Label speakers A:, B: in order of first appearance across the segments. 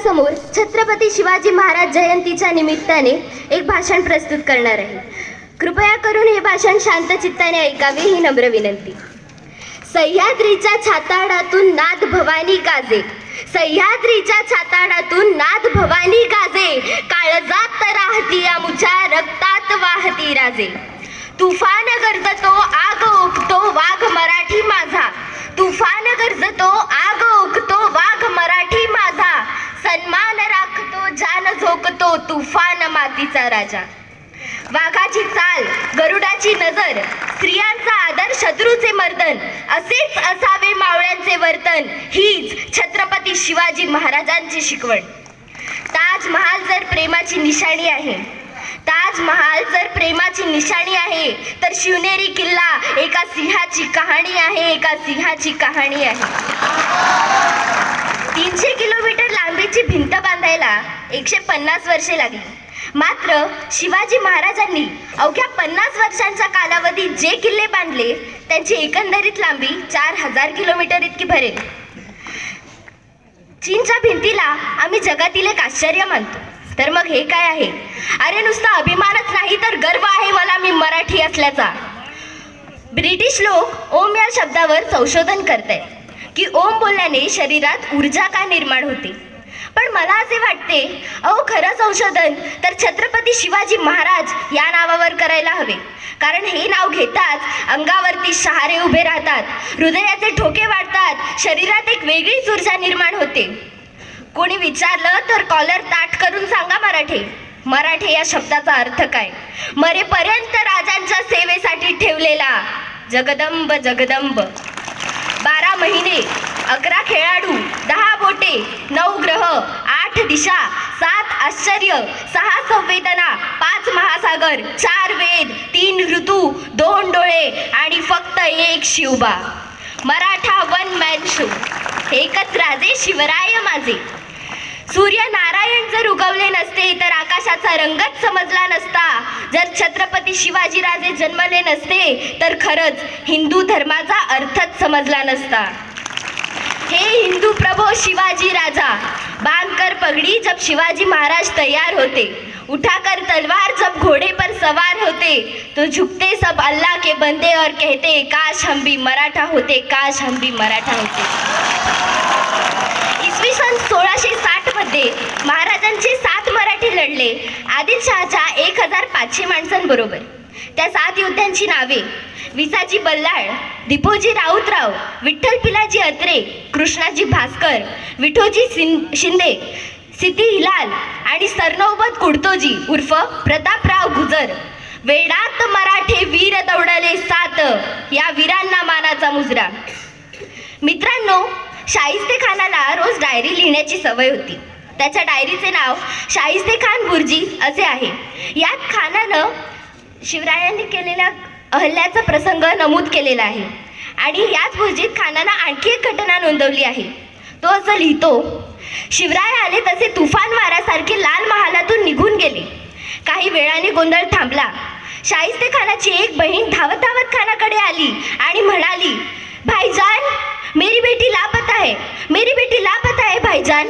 A: आपल्यासमोर छत्रपती शिवाजी महाराज जयंतीच्या निमित्ताने एक भाषण प्रस्तुत करणार आहे. कृपया करून हे भाषण शांत चित्ताने ऐकावे ही नम्र विनंती. सह्याद्रीच्या छाताडातून नाद भवानी गाजे, सह्याद्रीच्या छाताडातून नाद भवानी गाजे, काळजात राहती आमुच्या रक्तात वाहती राजे. तुफान गरजतो आग ओकतो वाघ मराठी माझा, तुफान गरजतो आग ओकतो वाघ मराठी माझा, सन्मान राखतो जान झोकतो तुफान मातीचा राजा. वाघाची चाल गरुडाची नजर, स्त्रियांचा आदर शत्रूचे मर्दन, असेच असावे मावळ्यांचे वर्तन, हीच छत्रपती शिवाजी महाराजांची शिकवण. ताजमहाल जर प्रेमाची निशाणी आहे, ताजमहाल जर प्रेमाची निशाणी आहे, तर शिवनेरी किल्ला एका सिंहाची कहाणी आहे, एका सिंहाची कहाणी आहे. 300 किलोमीटर लांबीची भिंत बांधायला 150 वर्षे लागली. मात्र शिवाजी महाराजांनी अवघ्या 50 वर्षांच्या कालावधीत जे किल्ले बांधले त्यांची एकंदरीत लांबी 4000 किलोमीटर इतकी भरेल. चीनच्या भिंतीला आम्ही जगातील एक आश्चर्य मानतो, तर मग हे काय आहे? अरे नुसता अभिमानच नाही तर गर्व आहे मला मी मराठी असल्याचा. ब्रिटिश लोक ओम या शब्दावर संशोधन करतायत की ओम बोलल्याने शरीरात ऊर्जा का निर्माण होते. पण मला असे वाटते, अहो खरं संशोधन तर छत्रपती शिवाजी महाराज या नावावर करायला हवे. कारण हे नाव घेताच अंगावरती शहारे उभे राहतात, हृदयाचे ठोके वाढतात, शरीरात एक वेगळीच ऊर्जा निर्माण होते. कोणी विचारलं तर कॉलर ताठ करून सांगा मराठे. मराठे या शब्दाचा अर्थ काय? मरेपर्यंत राजांच्या सेवेसाठी ठेवलेला. जगदंब जगदंब. 12 महिने, 11 खेळाडू, 10 बोटे, 9 ग्रह, 8 दिशा, 7 आश्चर्य, 6 संवेदना, 5 महासागर, 4 वेद, 3 ऋतू, 2 डोळे आणि फक्त एक Shivba. Maratha one man show. एकच राजे शिवराय माझे. सूर्य नारायण जर उगवले नसते तर आकाशाचा रंगच समजला नसता. जर छत्रपती शिवाजीराजे जन्मले नसते तर खरंच हिंदू धर्माचा अर्थच समजला नसता. हे हिंदू प्रभो शिवाजी राजा, बांधकर पगड़ी जब शिवाजी महाराज तैयार होते, उठाकर तलवार जब घोड़े पर सवार होते, तो झुकते सब अल्लाह के बंदे और कहते काश हम भी मराठा होते, काश हम भी मराठा होते. इसवी सन 1660 मध्ये महाराजांचे 7 मराठे लढले आदिलशहाच्या 1500 माणसांबरोबर. त्या 7 योद्ध्यांची नावे विसाजी बल्लाळ, दीपोजी राऊतराव, विठ्ठल पिलाजी अत्रे, कृष्णाजी भास्कर, विठोजी शिंदे, सिद्धी हिलाल आणि सरनौबत कुडतोजी उर्फ प्रतापराव गुजर. वेडात मराठे वीर दौडले 7, या वीरांना मानाचा मुजरा. मित्रांनो, शाहिस्ते खानाला रोज डायरी लिहिण्याची सवय होती. त्याच्या डायरीचे नाव शाहिस्ते खान बुर्जी असे आहे. यात खानानं शिवरायांनी केलेल्या अहल्याचा प्रसंग नमूद केलेला आहे. आणि याच बुर्जीत खानानं आणखी एक घटना नोंदवली आहे. तो असं लिहितो, शिवराय आले तसे तुफान वाऱ्यासारखे लाल महालातून निघून गेले. काही वेळाने गोंधळ थांबला. शाहिस्ते खानाची एक बहीण धावत धावत खानाकडे आली आणि म्हणाली, भाईजान मेरी बेटी लापता है, मेरी बेटी लापता है भाईजान.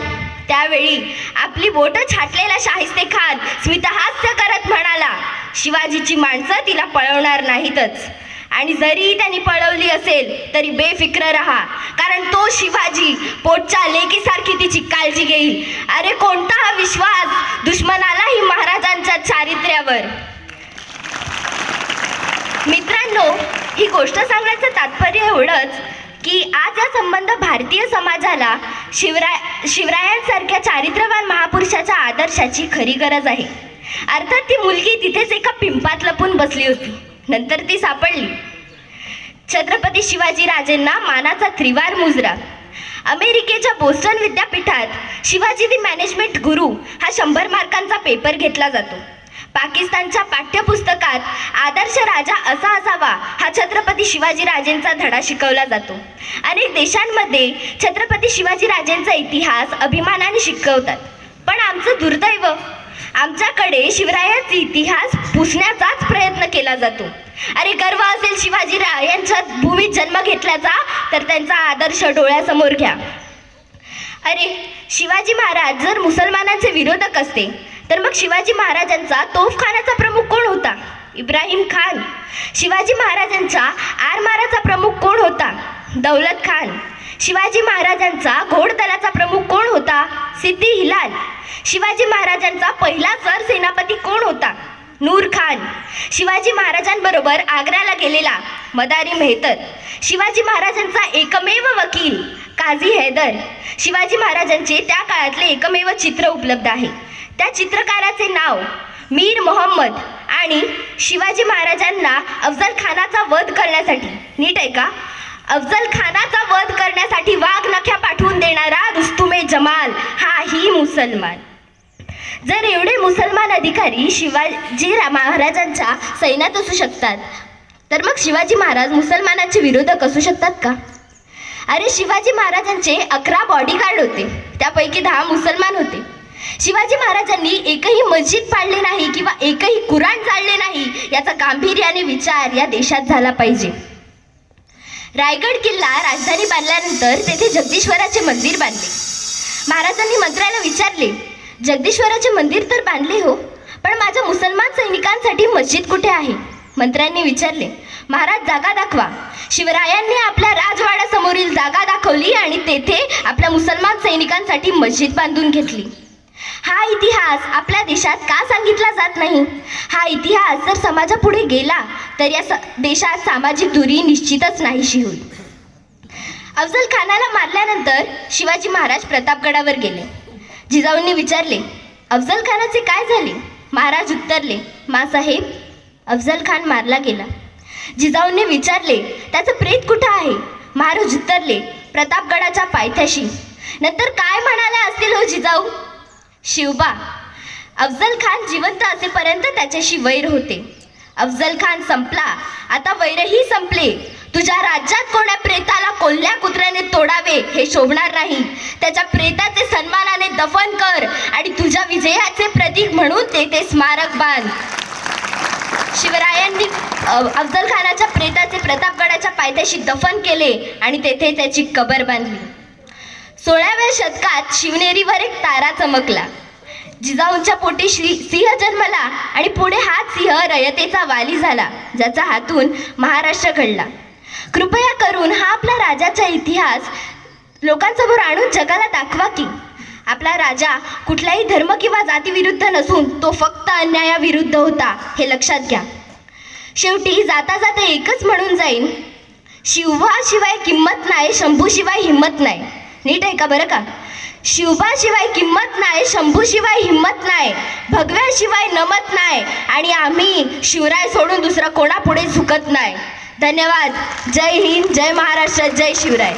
A: त्यावेळी आपली बोटं छाटलेला शाहिस्ते खान स्मितहास्य करत म्हणाला, शिवाजीची माणसं तिला पळवणार नाहीतच. आणि जरी त्यांनी पळवली असेल तरी बेफिक्र राहा, कारण तो शिवाजी पोटच्या लेकीसारखी तिची काळजी घेईल. अरे कोणता हा विश्वास दुश्मनालाही महाराजांच्या चारित्र्यावर. मित्रांनो, ही गोष्ट सांगण्याचं तात्पर्य एवढंच की आज हा संबंध भारतीय समाजाला शिवरायांसारख्या चारित्र्यवान महापुरुषाच्या आदर्शाची खरी गरज आहे. अर्थात ती मुलगी तिथेच एका पिंपात लपून बसली होती. नंतर ती सापडली. छत्रपती शिवाजीराजेंना मानाचा त्रिवार मुजरा. अमेरिकेच्या बोस्टन विद्यापीठात शिवाजी दी मॅनेजमेंट गुरु हा 100 मार्कांचा पेपर घेतला जातो. पाकिस्तानच्या पाठ्यपुस्तकात आदर्श राजा असा असावा हा छत्रपती शिवाजीराजेंचा धडा शिकवला जातो. अनेक देशांमध्ये छत्रपती शिवाजीराजेंचा इतिहास अभिमानाने शिकवतात. पण आमचं दुर्दैव, आमच्याकडे शिवरायांचा इतिहास पुसण्याचाच प्रयत्न केला जातो. अरे गर्व असेल शिवाजीराव यांच्या भूमीत जन्म घेतल्याचा तर त्यांचा आदर्श डोळ्यासमोर घ्या. अरे, शिवाजी महाराज जर मुसलमानांचे विरोधक असते तर मग शिवाजी महाराजांचा तोफखानाचा प्रमुख कोण होता? इब्राहिम खान. शिवाजी महाराजांचा आरमाराचा प्रमुख कोण होता? दौलत खान. शिवाजी महाराजांचा घोडदलाचा प्रमुख कोण होता? सिद्दी हिलाल. शिवाजी महाराजांचा पहिला सरसेनापती कोण होता? नूर खान. शिवाजी महाराजांबरोबर आग्र्याला गेलेला मदारी मेहतर. शिवाजी महाराजांचा एकमेव वकील काझी हैदर. शिवाजी महाराजांचे त्या काळातले एकमेव चित्र उपलब्ध आहे. त्या चित्रकाराचे नाव मीर मोहम्मद. आणि शिवाजी महाराजांना अफजल खानाचा वध करण्यासाठी, नीट आहे का, अफजल खानाचा वध करण्यासाठी वाघ नख्या पाठवून देणारा रुस्तुमे जमाल हाही मुसलमान. जर एवढे मुसलमान अधिकारी शिवाजी महाराजांच्या सैन्यात असू शकतात तर मग शिवाजी महाराज मुसलमानांचे विरोधक असू शकतात का? अरे, शिवाजी महाराजांचे 11 बॉडीगार्ड होते, त्यापैकी 10 मुसलमान होते. शिवाजी महाराजांनी एकही मस्जिद पाडले नाही किंवा एकही कुराण जाळले नाही याचा गांभीर्याने विचार या देशात झाला पाहिजे. रायगड किल्ला राजधानी बांधल्यानंतर तेथे जगदीश्वराचे मंदिर बांधले. महाराजांनी मंत्र्याला विचारले, जगदीश्वराचे मंदिर तर बांधले हो, पण माझ्या मुसलमान सैनिकांसाठी मस्जिद कुठे आहे? मंत्र्यांनी विचारले. महाराज, जागा दाखवा. शिवरायांनी आपल्या राजवाड्यासमोरील जागा दाखवली आणि तेथे आपल्या मुसलमान सैनिकांसाठी मस्जिद बांधून घेतली. हा इतिहास आपल्या देशात का सांगितला जात नाही? हा इतिहास जर समाजापुढे गेला तर या देशात सामाजिक दूरी निश्चितच नाहीशी होईल. अफजल खानाला मारल्यानंतर शिवाजी महाराज प्रतापगडावर गेले. जिजाऊंनी विचारले, अफजल खानाचे काय झाले? महाराज उत्तरले, माँसाहेब, अफजल खान मारला गेला. जिजाऊंनी विचारले, त्याचं प्रेत कुठं आहे? महाराज उत्तरले, प्रतापगडाच्या पायथ्याशी. नंतर काय म्हणाले असतील हो जिजाऊ? शिवबा, अफजल खान जिवंत असेपर्यंत त्याच्याशी वैर होते. अफजल खान संपला, आता वैरही संपले. तुझ्या राज्यात कोण्या प्रेताला कोल्ह्या कुत्र्याने तोडावे हे शोभणार नाही. त्याच्या प्रेताचे सन्मानाने दफन कर आणि तुझ्या विजयाचे प्रतीक म्हणून ते स्मारक बांध. शिवरायांनी अफजल खानाच्या प्रेताचे प्रतापगडाच्या पायथ्याशी दफन केले आणि तेथे त्याची कबर बांधली. 16व्या शतकात शिवनेरीवर एक तारा चमकला. जिजाऊंच्या पोटी सिंह जन्मला आणि पुढे हाच सिंह रयतेचा वाली झाला, ज्याचा हातून महाराष्ट्र घडला. कृपया करून हा आपला राजाचा इतिहास लोकांसमोर आणून जगाला दाखवा की आपला राजा कुठलाही धर्म किंवा जातीविरुद्ध नसून तो फक्त अन्यायाविरुद्ध होता, हे लक्षात घ्या. शेवटी जाता जाता एकच म्हणून जाईन, शिवाशिवाय किंमत नाही, शंभूशिवाय हिंमत नाही. नीट आहे का बरं का? शिवबाशिवाय किंमत नाही, शंभूशिवाय हिंमत नाही, भगव्याशिवाय नमत नाही आणि आम्ही शिवराय सोडून दुसरा कोणापुढे झुकत नाही. धन्यवाद. जय हिंद, जय महाराष्ट्र, जय शिवराय.